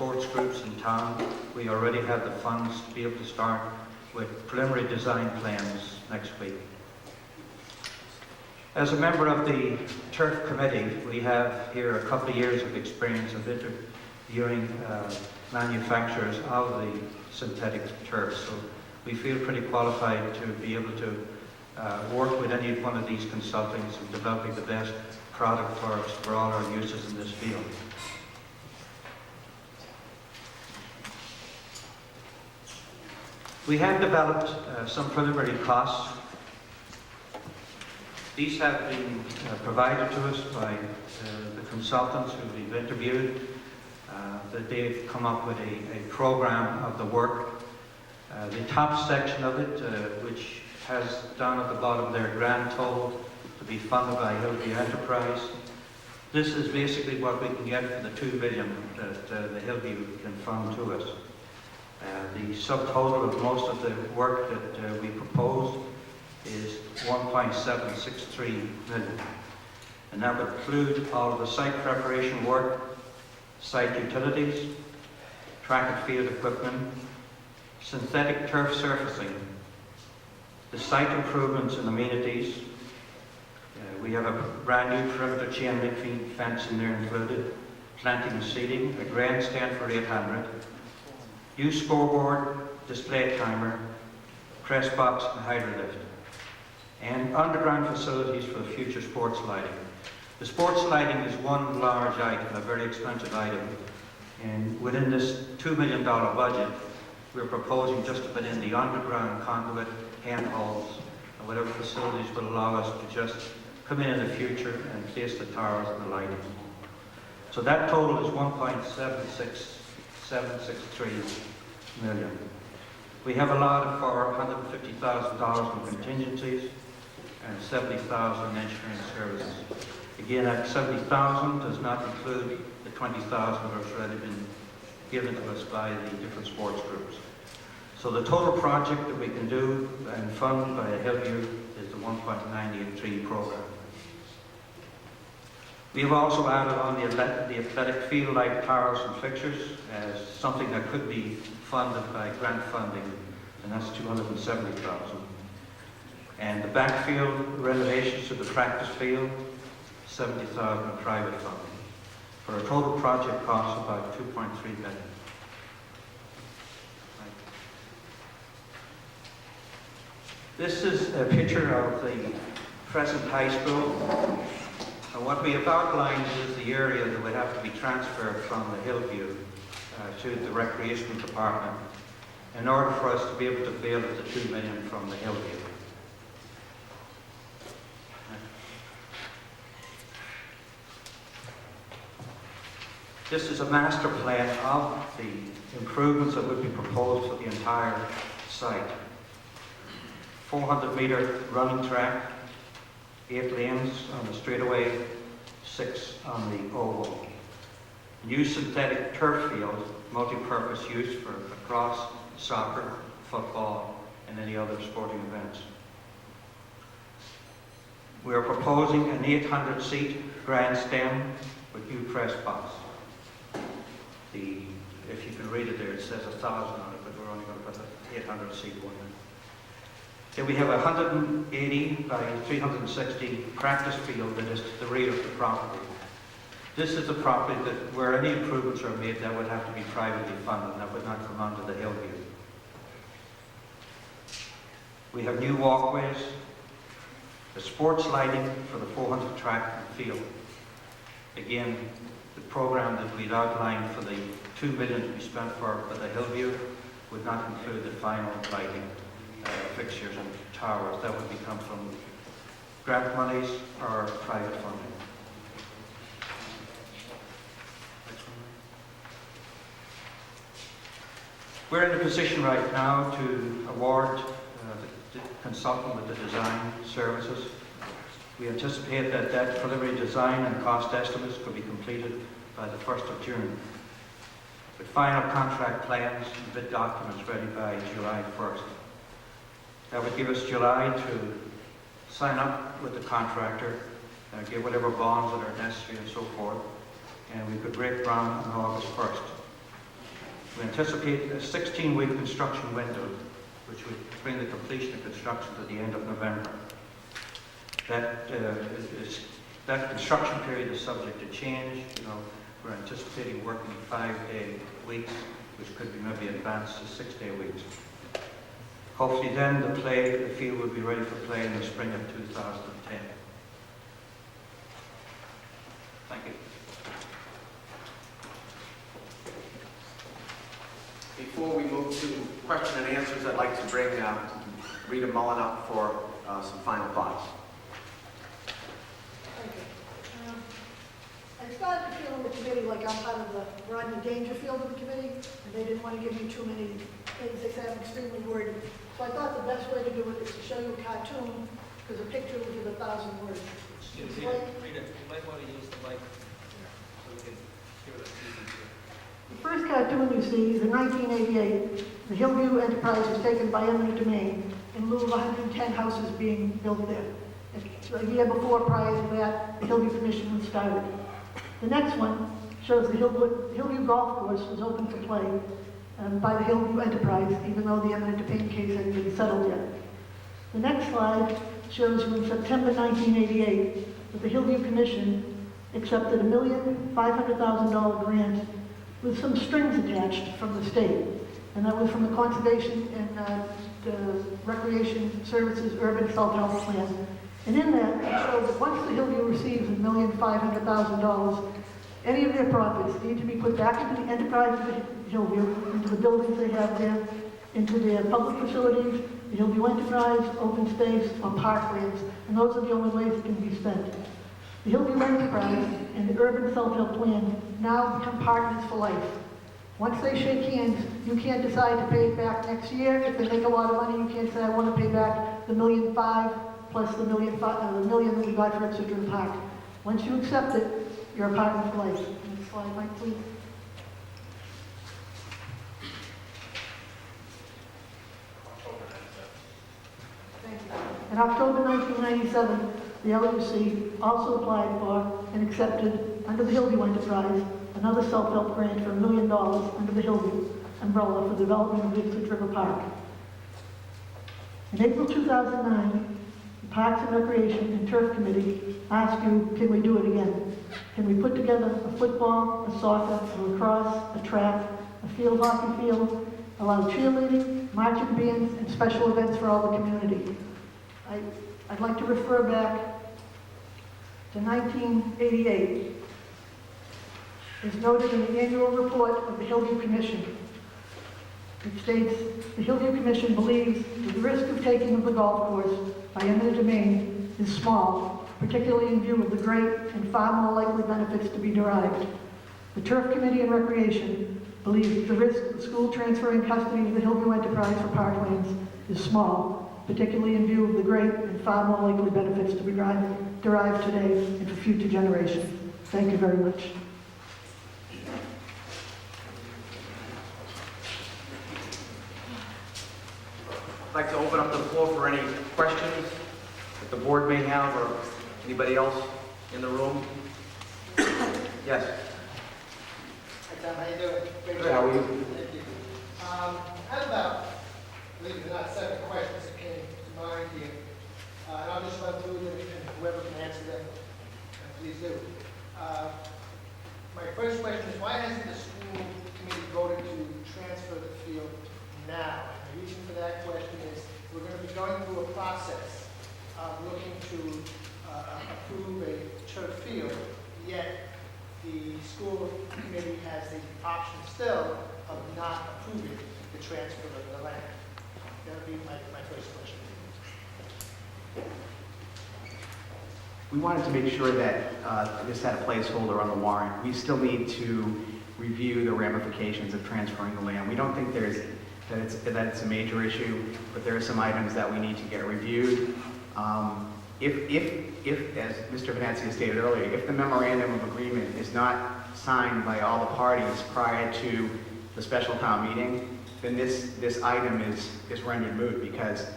sports groups in town. We already have the funds to be able to start with preliminary design plans next week. As a member of the Turf Committee, we have here a couple of years of experience of interviewing manufacturers of the synthetic turf, so we feel pretty qualified to be able to work with any one of these consultants in developing the best product for all our users in this field. We have developed some preliminary costs. These have been provided to us by the consultants who we've interviewed, that they've come up with a program of the work. The top section of it, which has down at the bottom there, grand total to be funded by Hillview Enterprise. This is basically what we can get for the $2 million that the Hillview can fund to us. The subtotal of most of the work that we proposed is $1.763 million. And that would include all of the site preparation work, site utilities, track and field equipment, synthetic turf surfacing, the site improvements and amenities. We have a brand new perimeter chain link fence in there included, planting and seeding, a grandstand for 800, new scoreboard, display timer, press box and hydrolift, and underground facilities for the future sports lighting. The sports lighting is one large item, a very expensive item, and within this $2 million budget, we're proposing just to put in the underground conduit, handholds, and whatever facilities will allow us to just come in the future and place the towers and the lighting. So that total is $1.763 million. We have allotted for $150,000 in contingencies and $70,000 in engineering services. Again, that $70,000 does not include the $20,000 that has already been given to us by the different sports groups. So the total project that we can do and fund by Hillview is the 1.983 program. We have also added on the athletic field light towers and fixtures as something that could be funded by grant funding, and that's $270,000. And the backfield renovations to the practice field, $70,000 in private funding, for a total project cost of about $2.3 million. This is a picture of the present high school. And what we have outlined is the area that would have to be transferred from the Hillview to the recreation department in order for us to be able to build the $2 million from the Hillview. This is a master plan of the improvements that would be proposed for the entire site. 400-meter running track, 8 lanes on the straightaway, 6 on the oval. New synthetic turf field, multi-purpose use for lacrosse, soccer, football, and any other sporting events. We are proposing an 800-seat grandstand with new press box. If you can read it there, it says 1,000 on it, but we're only going to put an 800-seat one in. Then we have a 180 by 360 practice field that is to the rear of the property. This is the property that where any improvements are made, that would have to be privately funded, that would not come onto the Hillview. We have new walkways, the sports lighting for the 400 track field. Again, the program that we'd outlined for the $2 million to be spent for the Hillview would not include the final lighting, fixtures and towers. That would come from grant monies or private funding. We're in a position right now to award the consultant with the design services. We anticipate that preliminary design and cost estimates could be completed by the 1st of June, with final contract plans and bid documents ready by July 1st. That would give us July to sign up with the contractor, get whatever bonds that are necessary and so forth, and we could break ground on August 1st. We anticipate a 16-week construction window, which would bring the completion of construction to the end of November. That construction period is subject to change. We're anticipating working 5-day weeks, which could be maybe advanced to 6-day weeks. Hopefully then the field will be ready for play in the spring of 2010. Thank you. Before we move to question and answers, I'd like to bring Rita Mullen up for some final thoughts. Thank you. I started to feel in the committee like I'm part of the Rodney Dangerfield of the committee, and they didn't want to give me too many things. They said I'm extremely wordy. So I thought the best way to do it is to show you a cartoon, because a picture will give 1,000 words. Rita, you might want to use the mic so we can hear what it's. The first cartoon you see is in 1988. The Hillview Enterprise was taken by eminent domain in lieu of 110 houses being built there. A year before, prior to that, the Hillview Commission was started. The next one shows the Hillview Golf Course was open for play by the Hillview Enterprise, even though the eminent domain case hadn't been settled yet. The next slide shows you in September 1988 that the Hillview Commission accepted a $1,500,000 grant with some strings attached from the state, and that was from the Conservation and the Recreation Services Urban Self-Help Plan. And in that, it shows that once the Hillview receives $1,500,000, any of their profits need to be put back into the enterprise of the Hillview, into the buildings they have there, into their public facilities, the Hillview Enterprise, open space, or parklands, and those are the only ways it can be spent. The Hillview Enterprise and the Urban Self-Help Plan now become partners for life. Once they shake hands, you can't decide to pay it back next year. If they make a lot of money, you can't say, I want to pay back the $1.5 million plus the $1 million that we got for Exeter Park. Once you accept it, you're a partner for life. Next slide, Mike, please. Thank you. In October 1997, the LUC also applied for and accepted, under the Hillview Enterprise, another self-help grant for $1 million under the Hillview umbrella for the development of Ipswich River Park. In April 2009, the Parks and Recreation and Turf Committee asked you, can we do it again? Can we put together a football, a soccer, a lacrosse, a track, a field hockey field, allow cheerleading, marching bands, and special events for all the community? I'd like to refer back to 1988. As noted in the annual report of the Hillview Commission, it states, the Hillview Commission believes that the risk of taking of the golf course by eminent domain is small, particularly in view of the great and far more likely benefits to be derived. The Turf Committee and Recreation believes that the risk of the school transferring custody to the Hillview Enterprise for parklands is small, particularly in view of the great and far more likely benefits to be derived today and for future generations. Thank you very much. I'd like to open up the floor for any questions that the board may have, or anybody else in the room. Yes. Hi Tom, how you doing? Good, how are you? Thank you. I have about, believe it or not, 7 questions that came to mind here. And I'll just run through them, and whoever can answer them, please do. My first question is, why hasn't the school committee voted to transfer the field now? And the reason for that question is we're going to be going through a process of looking to approve a turf field, yet the school committee has the option still of not approving the transfer of the land. That would be my first question. We wanted to make sure that this had a placeholder on the warrant. We still need to review the ramifications of transferring the land. We don't think that it's a major issue, but there are some items that we need to get reviewed. If, as Mr. Venanzia stated earlier, if the memorandum of agreement is not signed by all the parties prior to the special town meeting, then this item is rendered moot because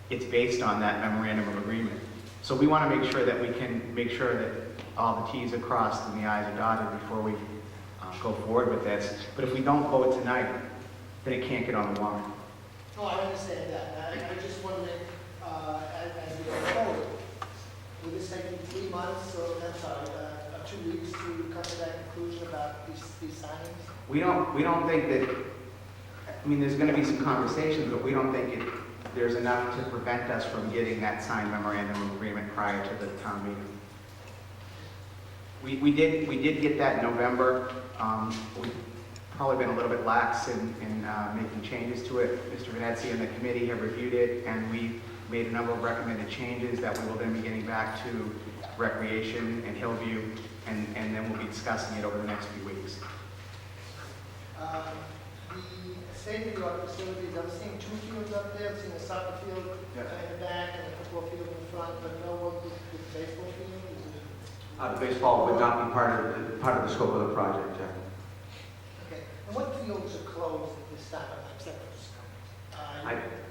it's based on that memorandum of agreement. So we want to make sure that we can make sure that all the T's are crossed and the I's are dotted before we go forward with this. But if we don't vote tonight, then it can't get on the warrant. No, I understand that. I was just wondering, as we go forward, will this take you 3 months or, I'm sorry, 2 weeks to come to that conclusion about these signings? We don't think that, I mean, there's gonna be some conversations, but we don't think there's enough to prevent us from getting that signed memorandum of agreement prior to the town meeting. We did get that in November. We've probably been a little bit lax in making changes to it. Mr. Venezia and the committee have reviewed it, and we made a number of recommended changes that we will then be getting back to Recreation and Hillview, and then we'll be discussing it over the next few weeks. The state-of-the-art facilities, I'm seeing 2 fields up there. I'm seeing a soccer field in the back and a football field in the front, but no work with the baseball field? Is it- The baseball would not be part of the scope of the project, Jack. Okay. And what fields are closed at this time, except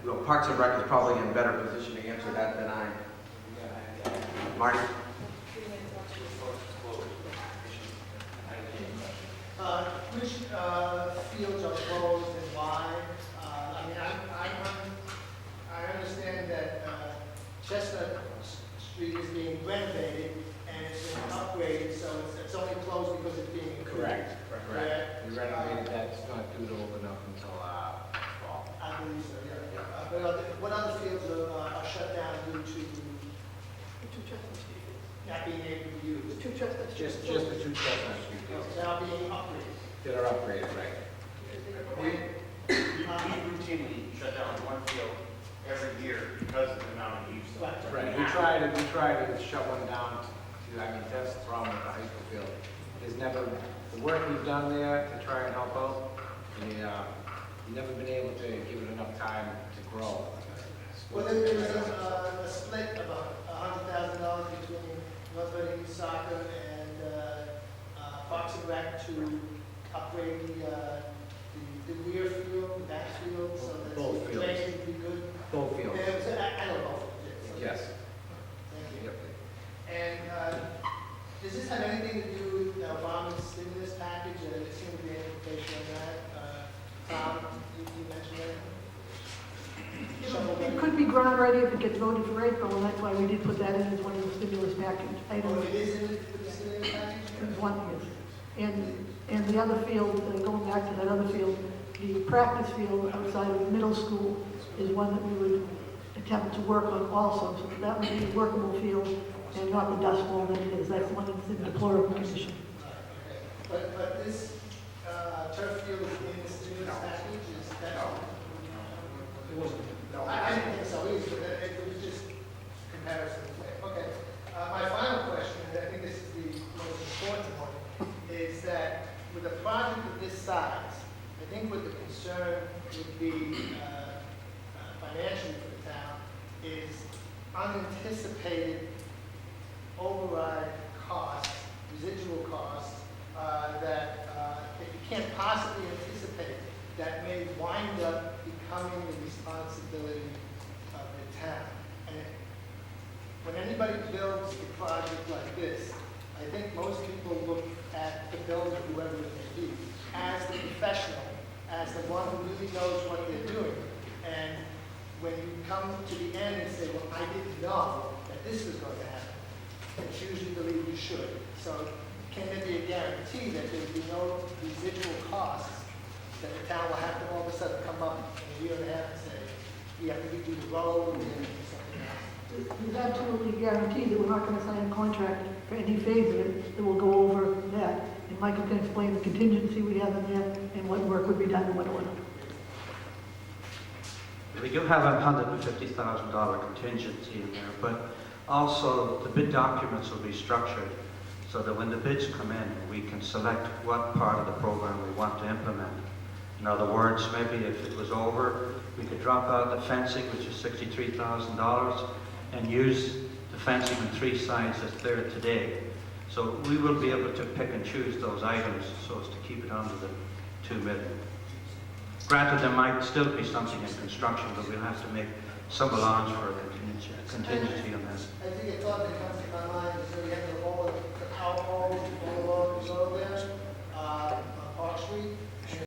for Parks and Rec is probably in a better position to answer that than I. Marty? which fields are closed and why? I mean, I understand that Chestnut Street is being renovated and it's been upgraded, so it's only closed because it's being improved. Correct. We renovated that, it's not due to open up until fall. I believe so, yeah. But what other fields are shut down due to not being able to be used? Just the 2 Chestnut Street fields Now being upgraded. that are upgraded, right? We routinely shut down one field every year because of the amount of use. Right, we try to shut one down, that's the problem with the high school field. There's never, the work we've done there to try and help out, you've never been able to give it enough time to grow. Well, there was a split of $100,000 between North Reading Soccer and Parks and Rec to upgrade the rear field, the back field, so that Both the fields. drainage would be good. Both fields. And it was, I don't know. Yes. Thank you. Yep. And does this have anything to do with Obama's stimulus package? There seemed to be an implication on that. Tom, you mentioned that? It could be ground ready if it gets voted for April, and that's why we did put that in as one of the stimulus package Oh, items. it is in the stimulus package? It was one, yes. And the other field, going back to that other field, the practice field outside of the middle school is one that we would attempt to work on also, so that would be a workable field and not the dust bowl that it is. That's the one that's in deplorable condition. Okay. But this turf field is in the stimulus package, is that? It wasn't. I didn't think so either, but it was just comparison. Okay. My final question, and I think this is the most important one, is that with a project of this size, I think what the concern would be financially for the town is unanticipated override costs, residual costs, that you can't possibly anticipate, that may wind up becoming the responsibility of the town. And when anybody builds a project like this, I think most people look at the builder, whoever it may be, as the professional, as the one who really knows what they're doing. And when you come to the end and say, well, I didn't know that this was going to happen, it's usually believe you should. So can there be a guarantee that there will be no residual costs that the town will have to all of a sudden come up in a year and a half and say, we have to redo the road, we have to do something else? There's absolutely guaranteed that we're not going to sign a contract for any phase of it that will go over that. And Michael can explain the contingency we have in there and what work would be done in what order. We do have a $150,000 contingency in there, but also the bid documents will be structured so that when the bids come in, we can select what part of the program we want to implement. In other words, maybe if it was over, we could drop out the fencing, which is $63,000, and use the fencing on 3 sides that's there today. So we will be able to pick and choose those items so as to keep it under the $2 million. Granted, there might still be something in construction, but we'll have to make some allowance for a contingency on that. I think a thought that comes to my mind is that we have all the power poles all along the road there, on Park Street.